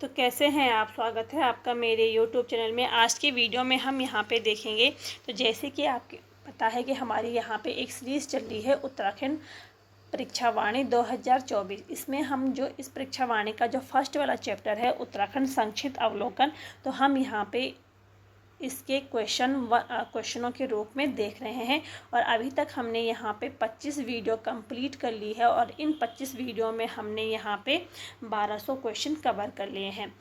तो कैसे हैं आप। स्वागत है आपका मेरे YouTube चैनल में। आज की वीडियो में हम यहाँ पे देखेंगे, तो जैसे कि आपको पता है कि हमारी यहाँ पे एक सीरीज़ चल रही है उत्तराखंड परीक्षा वाणी 2024। इसमें हम जो इस परीक्षा वाणी का जो फर्स्ट वाला चैप्टर है उत्तराखंड संक्षिप्त अवलोकन, तो हम यहाँ पे इसके क्वेश्चनों के रूप में देख रहे हैं। और अभी तक हमने यहाँ पे 25 वीडियो कंप्लीट कर ली है और इन 25 वीडियो में हमने यहाँ पे 1200 क्वेश्चन कवर कर लिए हैं।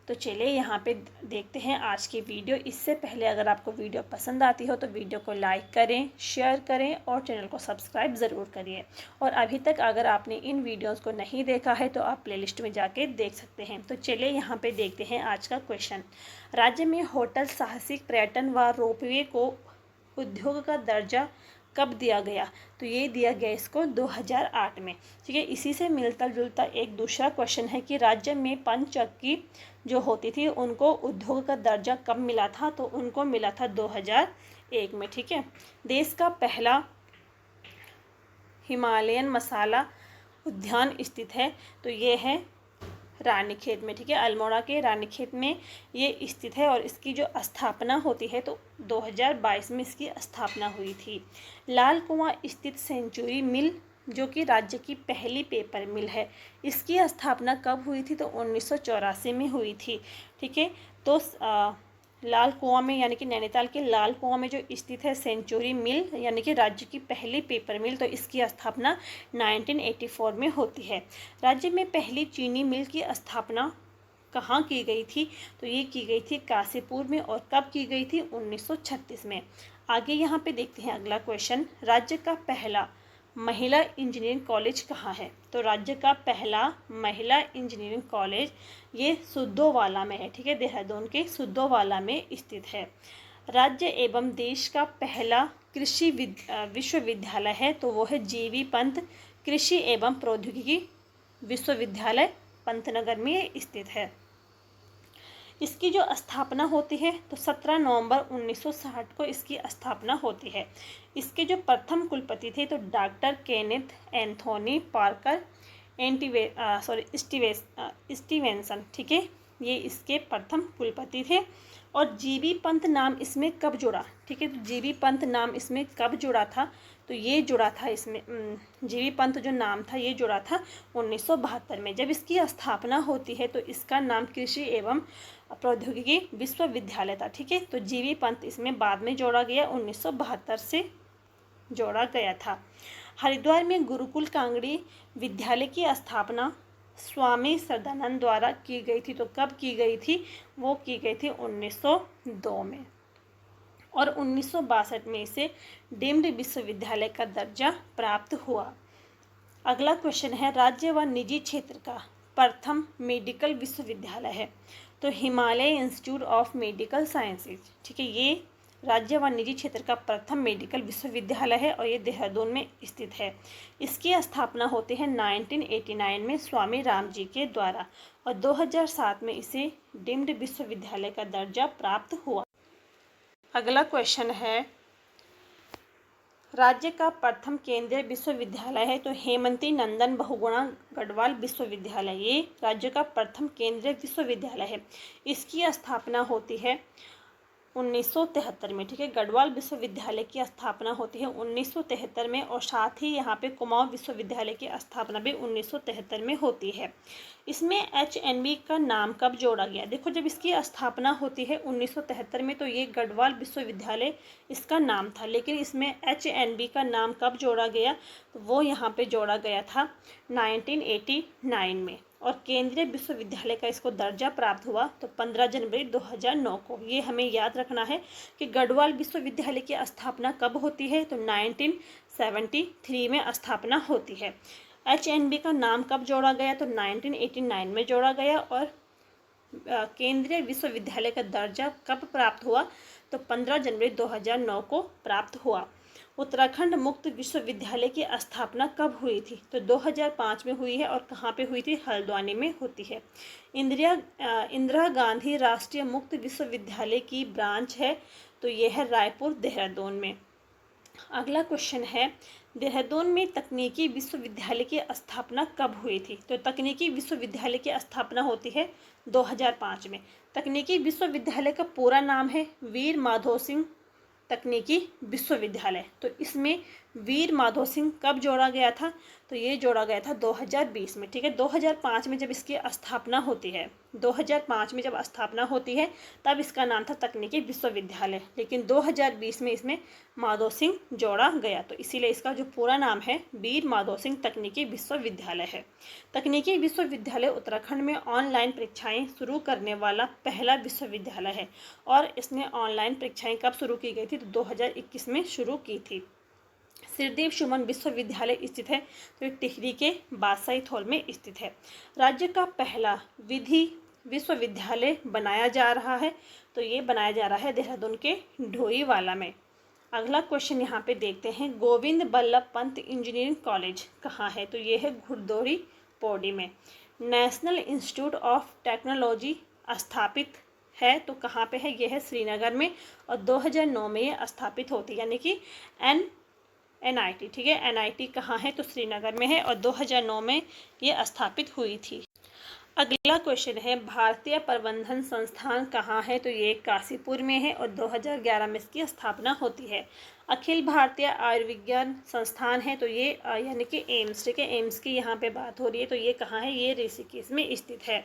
तो चलिए यहाँ पे देखते हैं आज की वीडियो। इससे पहले अगर आपको वीडियो पसंद आती हो तो वीडियो को लाइक करें, शेयर करें और चैनल को सब्सक्राइब ज़रूर करिए। और अभी तक अगर आपने इन वीडियोस को नहीं देखा है तो आप प्लेलिस्ट में जाके देख सकते हैं। तो चलिए यहाँ पे देखते हैं आज का क्वेश्चन। राज्य में होटल, साहसिक पर्यटन व रोपवे को उद्योग का दर्जा कब दिया गया? तो ये दिया गया इसको 2008 में। ठीक है, इसी से मिलता जुलता एक दूसरा क्वेश्चन है कि राज्य में पनचक्की जो होती थी उनको उद्योग का दर्जा कब मिला था? तो उनको मिला था 2001 में। ठीक है, देश का पहला हिमालयन मसाला उद्यान स्थित है, तो ये है रानीखेत में। ठीक है, अल्मोड़ा के रानीखेत में ये स्थित है और इसकी जो स्थापना होती है तो 2022 में इसकी स्थापना हुई थी। लाल कुआं स्थित सेंचुरी मिल जो कि राज्य की पहली पेपर मिल है, इसकी स्थापना कब हुई थी? तो 1984 में हुई थी। ठीक है, तो लाल कुआं में यानी कि नैनीताल के लाल कुआं में जो स्थित है सेंचुरी मिल यानी कि राज्य की पहली पेपर मिल, तो इसकी स्थापना 1984 में होती है। राज्य में पहली चीनी मिल की स्थापना कहाँ की गई थी? तो ये की गई थी काशीपुर में। और कब की गई थी? 1936 में। आगे यहाँ पे देखते हैं अगला क्वेश्चन। राज्य का पहला महिला इंजीनियरिंग कॉलेज कहाँ है? तो राज्य का पहला महिला इंजीनियरिंग कॉलेज ये सुद्धोवाला में है। ठीक है, देहरादून के सुद्धोवाला में स्थित है। राज्य एवं देश का पहला कृषि विश्वविद्यालय है, तो वो है जीवी पंत कृषि एवं प्रौद्योगिकी विश्वविद्यालय पंतनगर में स्थित है। इसकी जो स्थापना होती है तो 17 नवंबर 1960 को इसकी स्थापना होती है। इसके जो प्रथम कुलपति थे तो doctor Kenneth Anthony Parker Stevenson. ठीक है, ये इसके प्रथम कुलपति थे। और जीबी पंत नाम इसमें कब जुड़ा? ठीक है, तो जीबी पंत नाम इसमें कब जुड़ा था? तो ये जुड़ा था इसमें जीबी पंत जो नाम था ये जुड़ा था 1972 में। जब इसकी स्थापना होती है तो इसका नाम कृषि एवं प्रौद्योगिकी विश्वविद्यालय था। ठीक है, तो जीबी पंत इसमें बाद में जोड़ा गया, 1972 से जोड़ा गया था। हरिद्वार में गुरुकुल कांगड़ी विद्यालय की स्थापना स्वामी श्रद्धानंद द्वारा की गई थी, तो कब की गई थी? वो की गई थी 1902 में। और 1962 में इसे डीम्ड विश्वविद्यालय का दर्जा प्राप्त हुआ। अगला क्वेश्चन है, राज्य व निजी क्षेत्र का प्रथम मेडिकल विश्वविद्यालय है, तो Himalaya institute of medical sciences. ठीक है, ये राज्य व निजी क्षेत्र का प्रथम मेडिकल विश्वविद्यालय है और ये देहरादून में स्थित है। इसकी स्थापना होती है 1989 में स्वामी राम जी के द्वारा और 2007 में इसे डीम्ड विश्वविद्यालय का दर्जा प्राप्त हुआ। अगला क्वेश्चन है, राज्य का प्रथम केंद्रीय विश्वविद्यालय है, तो हेमंती नंदन बहुगुणा गढ़वाल विश्वविद्यालय ये राज्य का प्रथम केंद्रीय विश्वविद्यालय है। इसकी स्थापना होती है 1973 में। ठीक है, गढ़वाल विश्वविद्यालय की स्थापना होती है 1973 में और साथ ही यहाँ पे कुमाऊं विश्वविद्यालय की स्थापना भी 1973 में होती है। इसमें HNB का नाम कब जोड़ा गया? देखो, जब इसकी स्थापना होती है 1973 में तो ये गढ़वाल विश्वविद्यालय इसका नाम था, लेकिन इसमें HNB का नाम कब जोड़ा गया? तो वो यहाँ पे जोड़ा गया था 1989 में। और केंद्रीय विश्वविद्यालय का इसको दर्जा प्राप्त हुआ तो 15 जनवरी 2009 को। ये हमें याद रखना है कि गढ़वाल विश्वविद्यालय की स्थापना कब होती है? तो 1973 में स्थापना होती है। HNB का नाम कब जोड़ा गया? तो 1989 में जोड़ा गया। और केंद्रीय विश्वविद्यालय का दर्जा कब प्राप्त हुआ? तो 15 जनवरी 2009 को प्राप्त हुआ। उत्तराखंड मुक्त विश्वविद्यालय की स्थापना कब हुई थी? तो 2005 में हुई है। और कहाँ पे हुई थी? हल्द्वानी में होती है। इंदिरा गांधी राष्ट्रीय मुक्त विश्वविद्यालय की ब्रांच है, तो यह है रायपुर देहरादून में। अगला क्वेश्चन है, देहरादून में तकनीकी विश्वविद्यालय की स्थापना कब हुई थी? तो तकनीकी विश्वविद्यालय की स्थापना होती है 2005 में। तकनीकी विश्वविद्यालय का पूरा नाम है वीर माधो सिंह तकनीकी विश्वविद्यालय। तो इसमें वीर माधो सिंह कब जोड़ा गया था? तो ये जोड़ा गया था 2020 में, ठीक है। 2005 में जब इसकी स्थापना होती है, 2005 में जब स्थापना होती है तब इसका नाम था तकनीकी विश्वविद्यालय, लेकिन 2020 में इसमें माधो सिंह जोड़ा गया, तो इसीलिए इसका जो पूरा नाम है वीर माधो सिंह तकनीकी विश्वविद्यालय है। तकनीकी विश्वविद्यालय उत्तराखंड में ऑनलाइन परीक्षाएं शुरू करने वाला पहला विश्वविद्यालय है, और इसने ऑनलाइन परीक्षाएं कब शुरू की गई थी? तो 2021 में शुरू की थी। श्रीदेव सुमन विश्वविद्यालय स्थित है, तो ये टिहरी के बादशाही थोल में स्थित है। राज्य का पहला विधि विश्वविद्यालय बनाया जा रहा है, तो ये बनाया जा रहा है देहरादून के ढोईवाला में। अगला क्वेश्चन यहाँ पे देखते हैं, गोविंद बल्लभ पंत इंजीनियरिंग कॉलेज कहाँ है? तो ये है घुड़दौड़ी पौड़ी में। नेशनल इंस्टीट्यूट ऑफ टेक्नोलॉजी स्थापित है, तो कहाँ पे है? ये है श्रीनगर में, और 2009 में ये स्थापित होती है, यानी कि NIT, ठीक है। NIT कहाँ है? तो श्रीनगर में है, और 2009 में ये स्थापित हुई थी। अगला क्वेश्चन है, भारतीय प्रबंधन संस्थान कहाँ है? तो ये काशीपुर में है, और 2011 में इसकी स्थापना होती है। अखिल भारतीय आयुर्विज्ञान संस्थान है, तो ये यानी कि एम्स, ठीक है, एम्स की यहाँ पे बात हो रही है, तो ये कहाँ है? ये ऋषिकेश में स्थित है।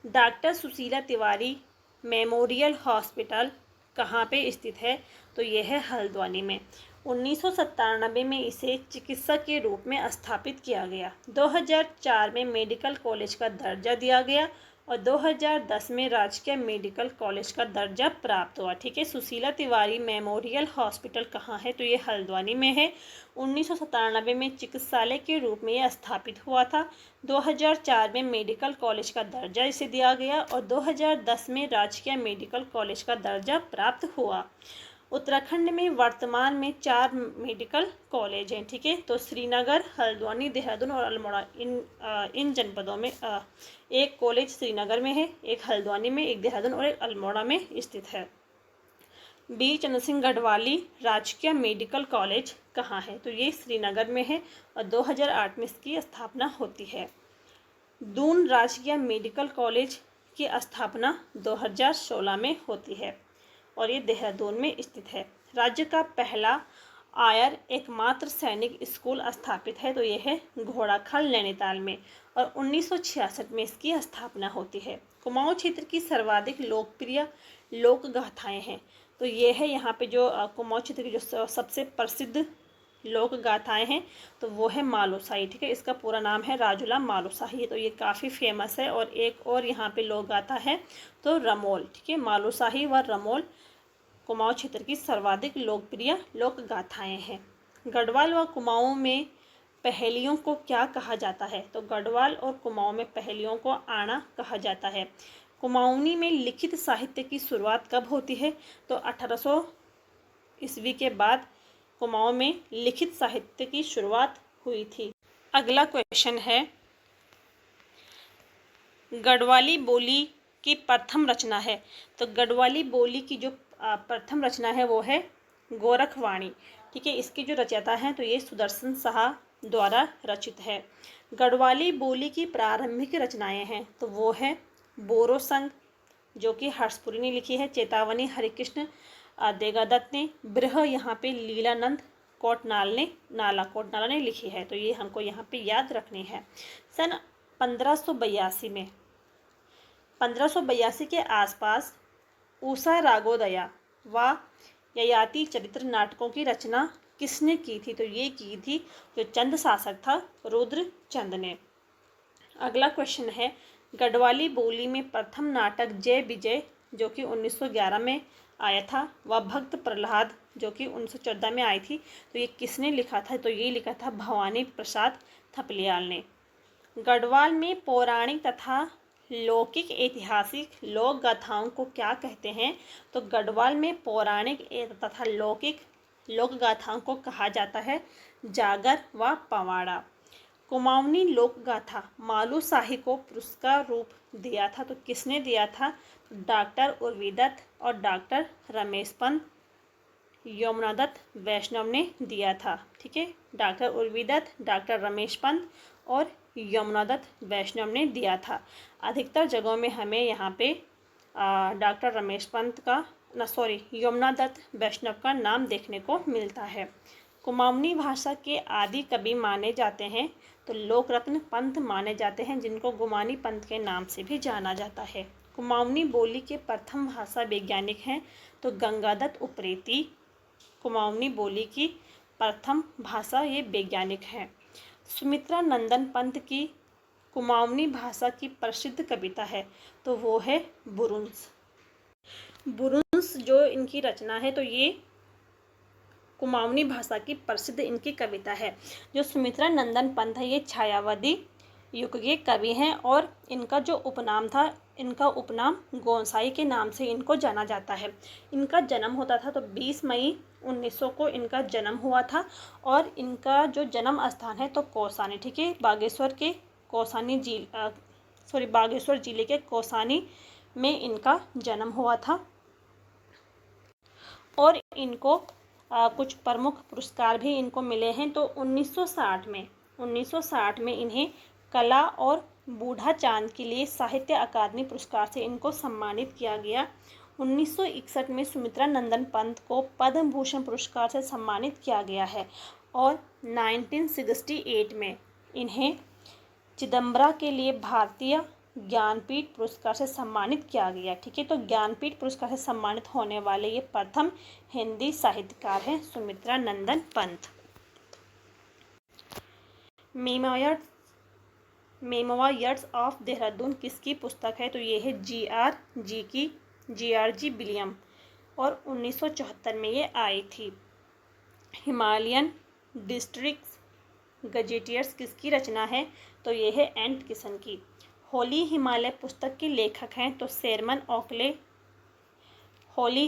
Doctor Sushila Tiwari memorial hospital कहाँ पे स्थित है? तो ये है हल्द्वानी में। 1997 में इसे चिकित्सक के रूप में स्थापित किया गया। 2004 में मेडिकल कॉलेज का दर्जा दिया गया, और 2010 में राजकीय मेडिकल कॉलेज का दर्जा प्राप्त हुआ, ठीक है। सुशीला तिवारी मेमोरियल हॉस्पिटल कहाँ है? तो ये हल्द्वानी में है। 1997 में चिकित्सालय के रूप में यह स्थापित हुआ था। 2004 में मेडिकल कॉलेज का दर्जा इसे दिया गया, और 2010 में राजकीय मेडिकल कॉलेज का दर्जा प्राप्त हुआ। उत्तराखंड में वर्तमान में 4 मेडिकल कॉलेज हैं, ठीक है। तो श्रीनगर, हल्द्वानी, देहरादून और अल्मोड़ा, इन जनपदों में एक कॉलेज श्रीनगर में है, एक हल्द्वानी में, एक देहरादून और एक अल्मोड़ा में स्थित है। बी चंद्र सिंह गढ़वाली राजकीय मेडिकल कॉलेज कहाँ है? तो ये श्रीनगर में है, और 2008 में इसकी स्थापना होती है। दून राजकीय मेडिकल कॉलेज की स्थापना 2016 में होती है, और ये देहरादून में स्थित है। राज्य का पहला आयर एकमात्र सैनिक स्कूल स्थापित है, तो ये है घोड़ाखाल नैनीताल में, और 1966 में इसकी स्थापना होती है। कुमाऊं क्षेत्र की सर्वाधिक लोकप्रिय लोक गाथाएँ हैं, तो ये है यहाँ पे जो कुमाऊं क्षेत्र की जो सबसे प्रसिद्ध लोक गाथाएँ हैं, तो वो है मालूशाही, ठीक है। इसका पूरा नाम है राजूला मालूशाही, तो ये काफ़ी फेमस है। और एक और यहाँ पे लोक गाथा है तो रमोल, ठीक है। मालूशाही व रमोल कुमाऊं क्षेत्र की सर्वाधिक लोकप्रिय लोक गाथाएँ हैं। गढ़वाल व कुमाऊं में पहेलियों को क्या कहा जाता है? तो गढ़वाल और कुमाऊं में पहेलियों को आना कहा जाता है। कुमाऊनी में लिखित साहित्य की शुरुआत कब होती है? तो 1800 ईस्वी के बाद कुमाऊं में लिखित साहित्य की शुरुआत हुई थी। अगला क्वेश्चन है, गढ़वाली बोली की प्रथम रचना है। तो गढ़वाली बोली की जो प्रथम रचना है वो है गोरखवाणी, ठीक है। इसकी जो रचयिता हैं तो ये सुदर्शन शाह द्वारा रचित है। गढ़वाली बोली की प्रारंभिक रचनाएं हैं, तो वो है बोरो संग, जो कि हर्षपुरी ने लिखी है। चेतावनी हरिकृष्ण देगादत्त ने। बृह यहाँ पे लीलानंद कोटनाला ने लिखी है, तो ये हमको यहाँ पे याद रखनी है। सन 1582 के आसपास उषा रागोदया व ययाति चरित्र नाटकों की रचना किसने की थी? तो ये की थी जो चंद शासक था रुद्रचंद ने। अगला क्वेश्चन है, गढ़वाली बोली में प्रथम नाटक जय विजय जो कि 1911 में आया था, व भक्त प्रहलाद जो कि 1914 में आई थी, तो ये किसने लिखा था? तो ये लिखा था भवानी प्रसाद थपलियाल ने। गढ़वाल में पौराणिक तथा लौकिक ऐतिहासिक लोक गाथाओं को क्या कहते हैं? तो गढ़वाल में पौराणिक तथा लौकिक लोक गाथाओं को कहा जाता है जागर व पवाड़ा। कुमाऊनी लोक गाथा मालूशाही को पुरस्कार रूप दिया था, तो किसने दिया था? डॉक्टर उर्वी दत्त और डॉक्टर रमेश पंत यमुना दत्त वैष्णव ने दिया था। ठीक है, डॉक्टर उर्वी दत्त, डॉक्टर रमेश पंत और यमुना दत्त वैष्णव ने दिया था। अधिकतर जगहों में हमें यहाँ पे डॉक्टर रमेश पंत का यमुना दत्त वैष्णव का नाम देखने को मिलता है। कुमाऊनी भाषा के आदि कवि माने जाते हैं तो लोकरत्न पंत माने जाते हैं, जिनको गुमानी पंत के नाम से भी जाना जाता है। कुमाऊनी बोली के प्रथम भाषा वैज्ञानिक हैं तो गंगादत्त उप्रेती कुमाऊनी बोली की प्रथम भाषा ये वैज्ञानिक हैं। सुमित्रा नंदन पंत की कुमाऊनी भाषा की प्रसिद्ध कविता है तो वो है बुरुंस। बुरुंस जो इनकी रचना है तो ये कुमाऊनी भाषा की प्रसिद्ध इनकी कविता है। जो सुमित्रा नंदन पंत है ये छायावादी युग के कवि हैं और इनका जो उपनाम था, इनका उपनाम गोंसाई के नाम से इनको जाना जाता है। इनका जन्म होता था तो 20 मई 1900 को इनका जन्म हुआ था और इनका जो जन्म स्थान है तो कौसानी, ठीक है, बागेश्वर जिले के कौसानी में इनका जन्म हुआ था। और इनको कुछ प्रमुख पुरस्कार भी इनको मिले हैं। तो 1960 में इन्हें कला और बूढ़ा चांद के लिए साहित्य अकादमी पुरस्कार से इनको सम्मानित किया गया। 1961 में सुमित्रा नंदन पंत को पद्म भूषण पुरस्कार से सम्मानित किया गया है और 1968 में इन्हें चिदम्बरा के लिए भारतीय ज्ञानपीठ पुरस्कार से सम्मानित किया गया। ठीक है, तो ज्ञानपीठ पुरस्कार से सम्मानित होने वाले ये प्रथम हिंदी साहित्यकार हैं सुमित्रा नंदन पंत। मेमोयर्स ऑफ देहरादून किसकी पुस्तक है तो ये है GRG विलियम और 1974 में ये आई थी। हिमालयन डिस्ट्रिक्ट्स गजेटियर्स किसकी रचना है तो ये है एंट किसन की। होली हिमालय पुस्तक के लेखक हैं तो शेरमन ओकले होली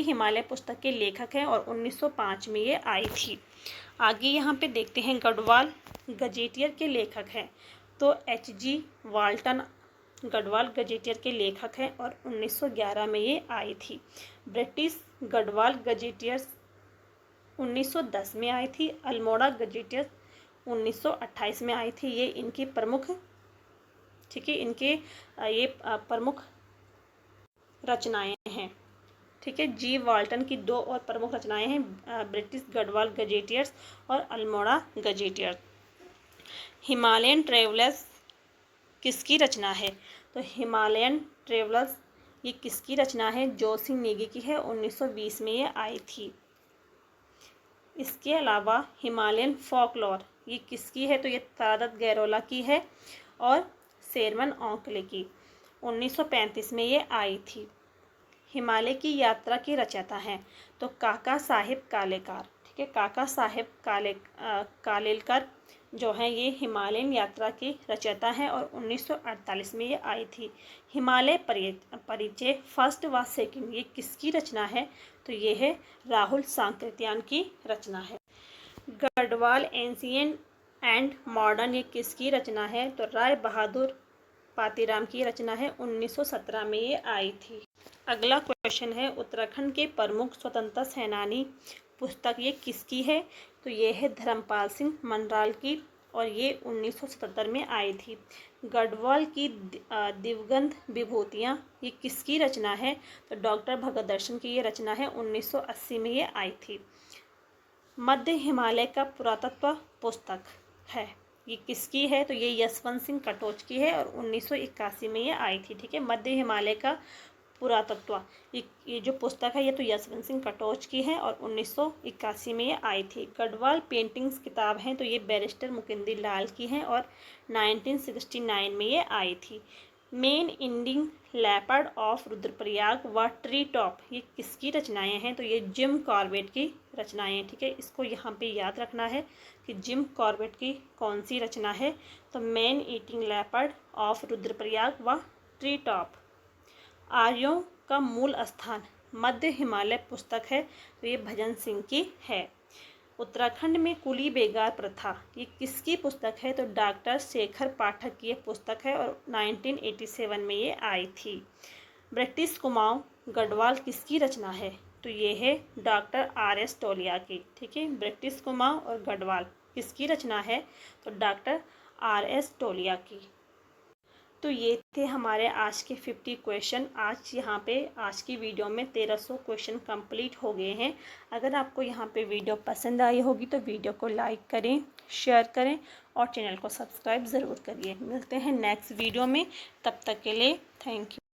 हिमालय पुस्तक के लेखक हैं और 1905 में ये आई थी। आगे यहाँ पे देखते हैं गढ़वाल गजेटियर के लेखक हैं तो HG वाल्टन गढ़वाल गजेटियर के लेखक हैं और 1911 में ये आई थी। ब्रिटिश गढ़वाल गजेटियर्स 1910 में आई थी। अल्मोड़ा गजेटियर 1928 में आई थी। ये इनकी प्रमुख, ठीक है, इनके ये प्रमुख रचनाएं हैं। ठीक है, G वाल्टन की 2 और प्रमुख रचनाएं हैं, ब्रिटिश गढ़वाल गजेटियर्स और अल्मोड़ा गजेटियर। हिमालयन ट्रेवलर्स किसकी रचना है तो हिमालयन ट्रेवलर्स ये किसकी रचना है जोशी नेगी की है। 1920 में ये आई थी। इसके अलावा हिमालयन फोकलोर ये किसकी है तो ये तारादत्त गैरोला की है और शेरमन ओकले की। 1935 में ये आई थी। हिमालय की यात्रा की रचयिता हैं तो काका साहेब कालेलकर। ठीक है, काका साहेब कालेलकर जो हैं ये हिमालयन यात्रा की रचयिता हैं और 1948 में ये आई थी। हिमालय परिचय फर्स्ट व सेकंड ये किसकी रचना है तो ये है राहुल सांकृत्यायन की रचना है। गढ़वाल एंशिएंट एंड मॉडर्न ये किसकी रचना है तो राय बहादुर पातीराम की रचना है। 1917 में ये आई थी। अगला क्वेश्चन है उत्तराखंड के प्रमुख स्वतंत्रता सेनानी पुस्तक ये किसकी है तो ये है धर्मपाल सिंह मनराल की और ये 1977 में आई थी। गढ़वाल की दिवगंध विभूतियाँ ये किसकी रचना है तो डॉक्टर भगत दर्शन की ये रचना है। 1980 में ये आई थी। मध्य हिमालय का पुरातत्व पुस्तक है ये किसकी है तो ये यशवंत सिंह कटोच की है और 1981 में ये आई थी। ठीक है, मध्य हिमालय का पुरातत्व ये जो पुस्तक है ये तो यशवंत सिंह कटोच की है और 1981 में ये आई थी। गढ़वाल पेंटिंग्स किताब हैं तो ये बैरिस्टर मुकिंदी लाल की हैं और 1969 में ये आई थी। Main ending leopard of Rudraprayag व ट्री टॉप ये किसकी रचनाएं हैं तो ये जिम कॉर्बेट की रचनाएं। ठीक है, इसको यहाँ पे याद रखना है कि जिम कॉर्बेट की कौन सी रचना है तो main eating leopard of Rudraprayag व ट्री टॉप। आर्यों का मूल स्थान मध्य हिमालय पुस्तक है तो ये भजन सिंह की है। उत्तराखंड में कुली बेगार प्रथा ये किसकी पुस्तक है तो डॉक्टर शेखर पाठक की ये पुस्तक है और 1987 में ये आई थी। ब्रिटिश कुमाऊं गढ़वाल किसकी रचना है तो ये है डॉक्टर R.S. टोलिया की, ठीक है। ब्रिटिश कुमाऊँ और गढ़वाल किसकी रचना है, तो डॉक्टर R.S. टोलिया की। तो ये थे हमारे आज के 50 क्वेश्चन। आज की वीडियो में 1300 क्वेश्चन कंप्लीट हो गए हैं। अगर आपको यहाँ पे वीडियो पसंद आई होगी तो वीडियो को लाइक करें, शेयर करें और चैनल को सब्सक्राइब ज़रूर करिए। मिलते हैं नेक्स्ट वीडियो में, तब तक के लिए थैंक यू।